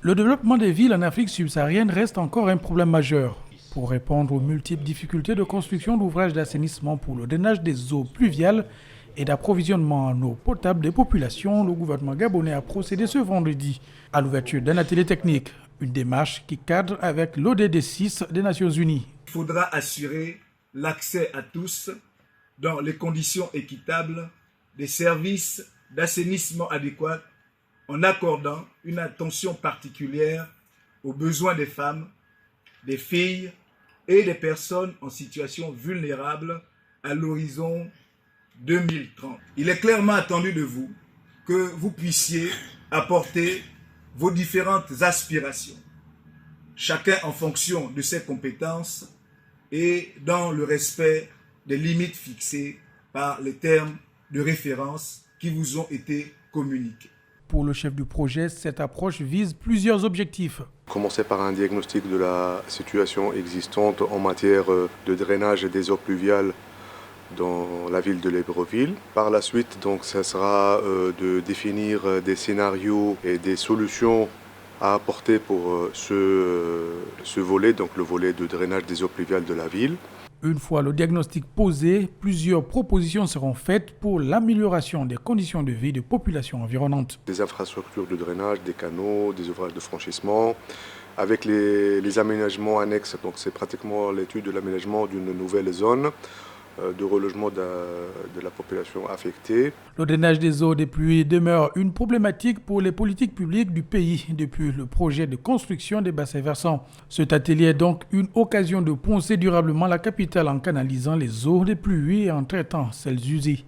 Le développement des villes en Afrique subsaharienne reste encore un problème majeur. Pour répondre aux multiples difficultés de construction d'ouvrages d'assainissement pour le drainage des eaux pluviales et d'approvisionnement en eau potable des populations, le gouvernement gabonais a procédé ce vendredi à l'ouverture d'un atelier technique, une démarche qui cadre avec l'ODD 6 des Nations Unies. Il faudra assurer l'accès à tous, dans les conditions équitables, des services d'assainissement adéquats en accordant une attention particulière aux besoins des femmes, des filles et des personnes en situation vulnérable à l'horizon 2030. Il est clairement attendu de vous que vous puissiez apporter vos différentes aspirations, chacun en fonction de ses compétences et dans le respect des limites fixées par les termes de référence qui vous ont été communiqués. Pour le chef du projet, cette approche vise plusieurs objectifs. Commencer par un diagnostic de la situation existante en matière de drainage des eaux pluviales dans la ville de Libreville. Par la suite, donc, ça sera de définir des scénarios et des solutions à apporter pour ce volet, donc le volet de drainage des eaux pluviales de la ville. Une fois le diagnostic posé, plusieurs propositions seront faites pour l'amélioration des conditions de vie des populations environnantes. Des infrastructures de drainage, des canaux, des ouvrages de franchissement, avec les aménagements annexes. Donc c'est pratiquement l'étude de l'aménagement d'une nouvelle zone de relogement de la population affectée. Le drainage des eaux des pluies demeure une problématique pour les politiques publiques du pays depuis le projet de construction des bassins versants. Cet atelier est donc une occasion de poncer durablement la capitale en canalisant les eaux des pluies et en traitant celles usées.